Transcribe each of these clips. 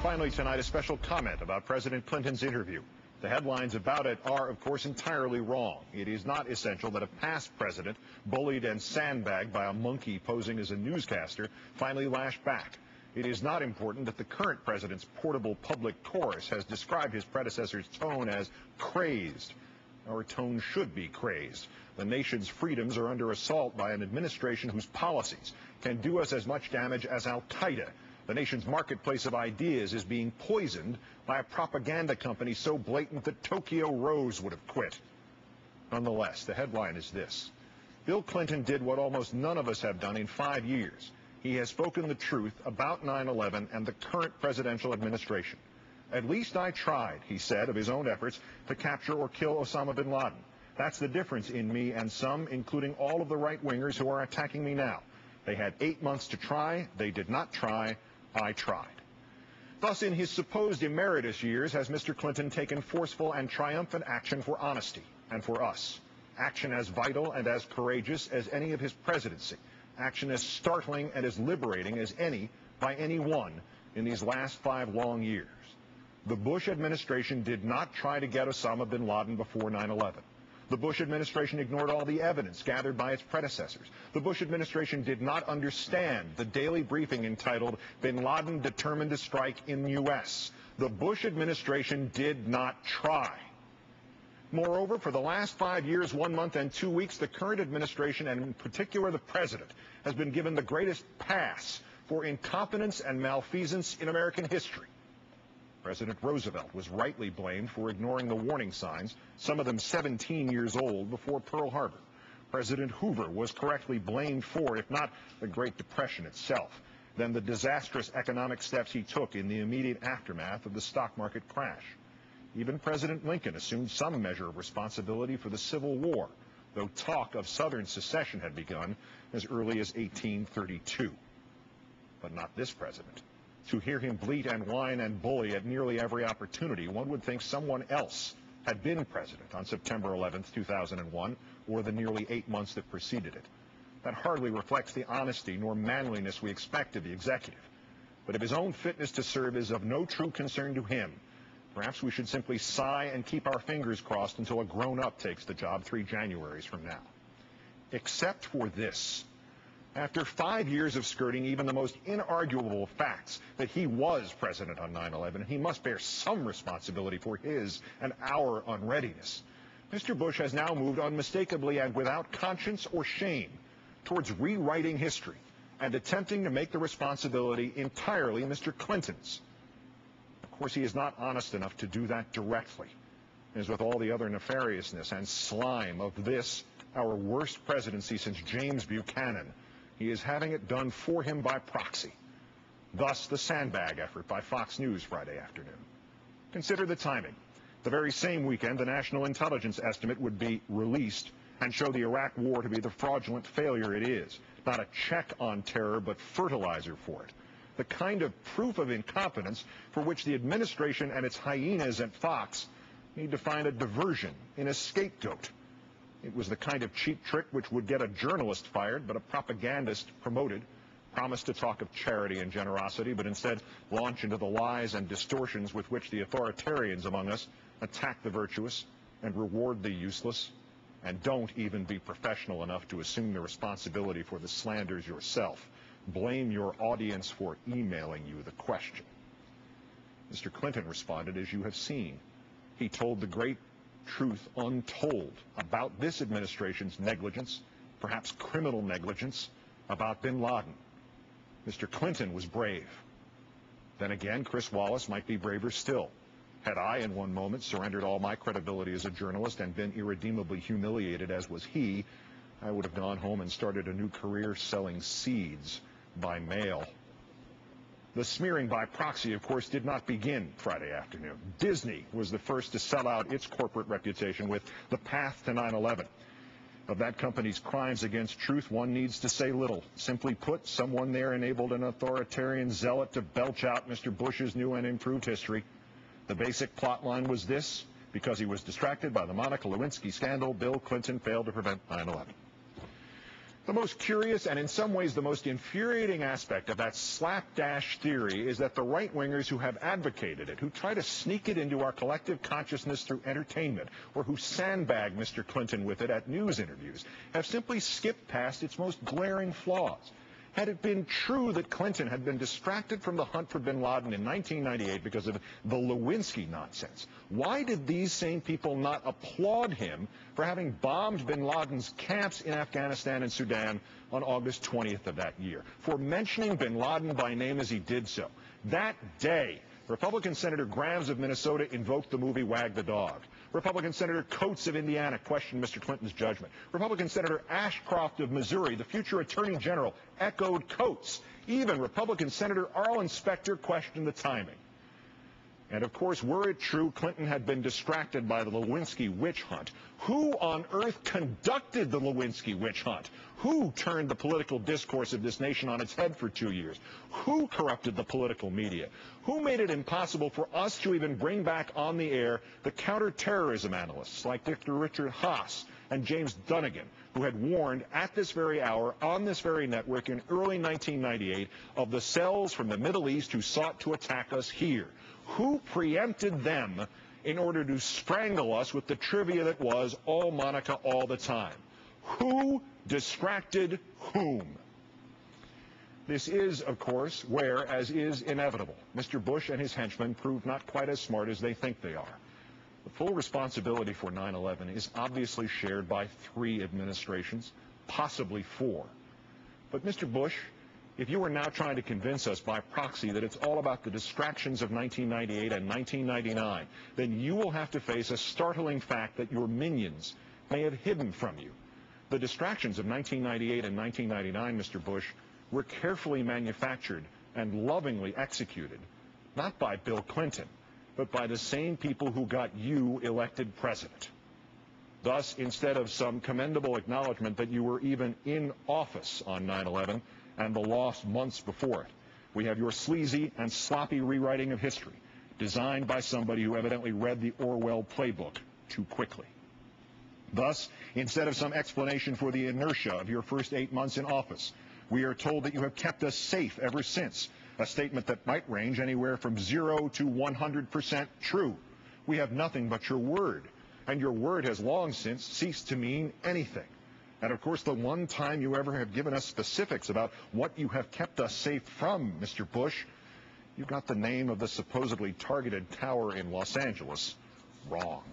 Finally tonight, a special comment about President Clinton's interview. The headlines about it are, of course, entirely wrong. It is not essential that a past president, bullied and sandbagged by a monkey posing as a newscaster, finally lashed back. It is not important that the current president's portable public chorus has described his predecessor's tone as crazed. Our tone should be crazed. The nation's freedoms are under assault by an administration whose policies can do us as much damage as Al-Qaeda. The nation's marketplace of ideas is being poisoned by a propaganda company so blatant that Tokyo Rose would have quit. Nonetheless, the headline is this. Bill Clinton did what almost none of us have done in 5 years. He has spoken the truth about 9/11 and the current presidential administration. At least I tried, he said, of his own efforts to capture or kill Osama bin Laden. That's the difference in me and some, including all of the right-wingers who are attacking me now. They had 8 months to try. They did not try. I tried. Thus, in his supposed emeritus years, has Mr. Clinton taken forceful and triumphant action for honesty and for us. Action as vital and as courageous as any of his presidency. Action as startling and as liberating as any by anyone in these last 5 long years. The Bush administration did not try to get Osama bin Laden before 9/11. The Bush administration ignored all the evidence gathered by its predecessors. The Bush administration did not understand the daily briefing entitled Bin Laden Determined to Strike in U.S. The Bush administration did not try. Moreover, for the last 5 years, 1 month, and 2 weeks, the current administration, and in particular the president, has been given the greatest pass for incompetence and malfeasance in American history. President Roosevelt was rightly blamed for ignoring the warning signs, some of them 17 years old, before Pearl Harbor. President Hoover was correctly blamed for, if not the Great Depression itself, then the disastrous economic steps he took in the immediate aftermath of the stock market crash. Even President Lincoln assumed some measure of responsibility for the Civil War, though talk of Southern secession had begun as early as 1832. But not this president. To hear him bleat and whine and bully at nearly every opportunity, one would think someone else had been president on September 11th, 2001, or the nearly 8 months that preceded it. That hardly reflects the honesty nor manliness we expect of the executive. But if his own fitness to serve is of no true concern to him, perhaps we should simply sigh and keep our fingers crossed until a grown-up takes the job 3 Januaries from now. Except for this. After 5 years of skirting even the most inarguable facts that he was president on 9/11, he must bear some responsibility for his and our unreadiness. Mr. Bush has now moved unmistakably and without conscience or shame towards rewriting history and attempting to make the responsibility entirely Mr. Clinton's. Of course, he is not honest enough to do that directly. As with all the other nefariousness and slime of this, our worst presidency since James Buchanan, he is having it done for him by proxy. Thus, the sandbag effort by Fox News Friday afternoon. Consider the timing. The very same weekend, the National Intelligence Estimate would be released and show the Iraq War to be the fraudulent failure it is. Not a check on terror, but fertilizer for it. The kind of proof of incompetence for which the administration and its hyenas at Fox need to find a diversion in a scapegoat. It was the kind of cheap trick which would get a journalist fired, but a propagandist promoted, promised to talk of charity and generosity, but instead launch into the lies and distortions with which the authoritarians among us attack the virtuous and reward the useless, and don't even be professional enough to assume the responsibility for the slanders yourself. Blame your audience for emailing you the question. Mr. Clinton responded as you have seen. He told the great truth untold about this administration's negligence, perhaps criminal negligence, about bin Laden. Mr. Clinton was brave. Then again, Chris Wallace might be braver still. Had I, in one moment, surrendered all my credibility as a journalist and been irredeemably humiliated as was he, I would have gone home and started a new career selling seeds by mail. The smearing by proxy, of course, did not begin Friday afternoon. Disney was the first to sell out its corporate reputation with The Path to 9/11. Of that company's crimes against truth, one needs to say little. Simply put, someone there enabled an authoritarian zealot to belch out Mr. Bush's new and improved history. The basic plot line was this: because he was distracted by the Monica Lewinsky scandal, Bill Clinton failed to prevent 9/11. The most curious and in some ways the most infuriating aspect of that slapdash theory is that the right-wingers who have advocated it, who try to sneak it into our collective consciousness through entertainment, or who sandbag Mr. Clinton with it at news interviews, have simply skipped past its most glaring flaws. Had it been true that Clinton had been distracted from the hunt for bin Laden in 1998 because of the Lewinsky nonsense, why did these same people not applaud him for having bombed bin Laden's camps in Afghanistan and Sudan on August 20th of that year, for mentioning bin Laden by name as he did so? That day, Republican Senator Graves of Minnesota invoked the movie Wag the Dog. Republican Senator Coates of Indiana questioned Mr. Clinton's judgment. Republican Senator Ashcroft of Missouri, the future Attorney General, echoed Coates. Even Republican Senator Arlen Specter questioned the timing. And of course, were it true Clinton had been distracted by the Lewinsky witch hunt, who on earth conducted the Lewinsky witch hunt? Who turned the political discourse of this nation on its head for 2 years? Who corrupted the political media? Who made it impossible for us to even bring back on the air the counterterrorism analysts like Dr. Richard Haas and James Dunnigan, who had warned at this very hour on this very network in early 1998 of the cells from the Middle East who sought to attack us here? Who preempted them in order to strangle us with the trivia that was all Monica all the time? Who distracted whom? This is, of course, where, as is inevitable, Mr. Bush and his henchmen proved not quite as smart as they think they are. The full responsibility for 9/11 is obviously shared by 3 administrations, possibly 4. But Mr. Bush, if you are now trying to convince us by proxy that it's all about the distractions of 1998 and 1999, then you will have to face a startling fact that your minions may have hidden from you. The distractions of 1998 and 1999, Mr. Bush, were carefully manufactured and lovingly executed, not by Bill Clinton, but by the same people who got you elected president. Thus, instead of some commendable acknowledgement that you were even in office on 9/11 and the lost months before it, we have your sleazy and sloppy rewriting of history, designed by somebody who evidently read the Orwell playbook too quickly. Thus, instead of some explanation for the inertia of your first 8 months in office, we are told that you have kept us safe ever since, a statement that might range anywhere from 0 to 100% true. We have nothing but your word, and your word has long since ceased to mean anything. And of course, the one time you ever have given us specifics about what you have kept us safe from, Mr. Bush, you got the name of the supposedly targeted tower in Los Angeles wrong.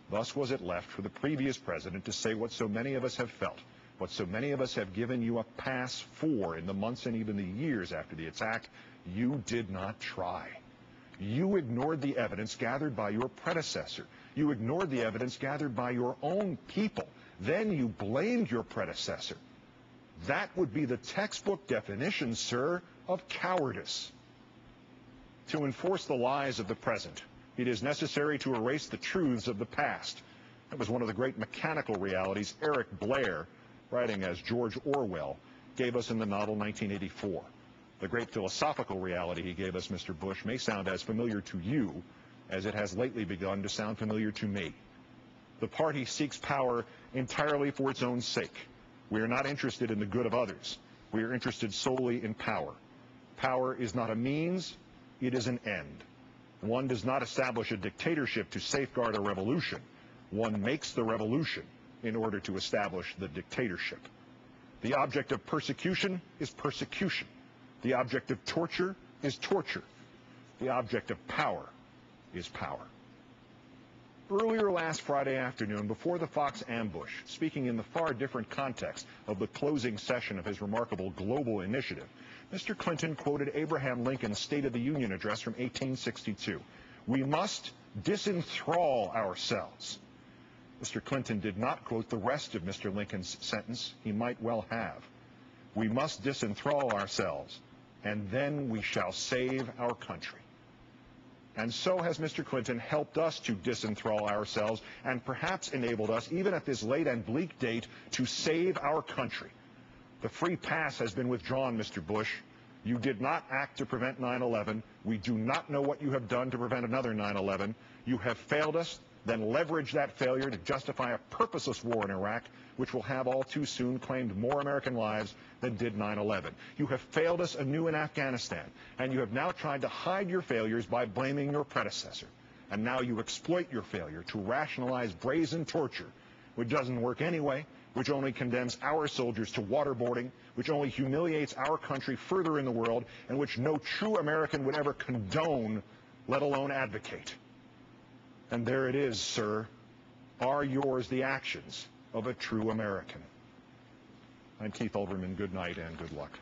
Thus was it left for the previous president to say what so many of us have felt, what so many of us have given you a pass for in the months and even the years after the attack. You did not try. You ignored the evidence gathered by your predecessor. You ignored the evidence gathered by your own people. Then you blamed your predecessor. That would be the textbook definition, sir, of cowardice. To enforce the lies of the present, it is necessary to erase the truths of the past. That was one of the great mechanical realities Eric Blair, writing as George Orwell, gave us in the novel 1984. The great philosophical reality he gave us, Mr. Bush, may sound as familiar to you as it has lately begun to sound familiar to me. The party seeks power entirely for its own sake. We are not interested in the good of others. We are interested solely in power. Power is not a means, it is an end. One does not establish a dictatorship to safeguard a revolution. One makes the revolution in order to establish the dictatorship. The object of persecution is persecution. The object of torture is torture. The object of power is power. Earlier last Friday afternoon, before the Fox ambush, speaking in the far different context of the closing session of his remarkable global initiative, Mr. Clinton quoted Abraham Lincoln's State of the Union address from 1862. We must disenthrall ourselves. Mr. Clinton did not quote the rest of Mr. Lincoln's sentence. He might well have. We must disenthrall ourselves, and then we shall save our country. And so has Mr. Clinton helped us to disenthrall ourselves and perhaps enabled us, even at this late and bleak date, to save our country. The free pass has been withdrawn, Mr. Bush. You did not act to prevent 9/11. We do not know what you have done to prevent another 9/11. You have failed us. then leverage that failure to justify a purposeless war in Iraq, which will have all too soon claimed more American lives than did 9/11. You have failed us anew in Afghanistan, and you have now tried to hide your failures by blaming your predecessor. And now you exploit your failure to rationalize brazen torture, which doesn't work anyway, which only condemns our soldiers to waterboarding, which only humiliates our country further in the world, and which no true American would ever condone, let alone advocate. And there it is, sir. Are yours the actions of a true American? I'm Keith Olbermann. Good night and good luck.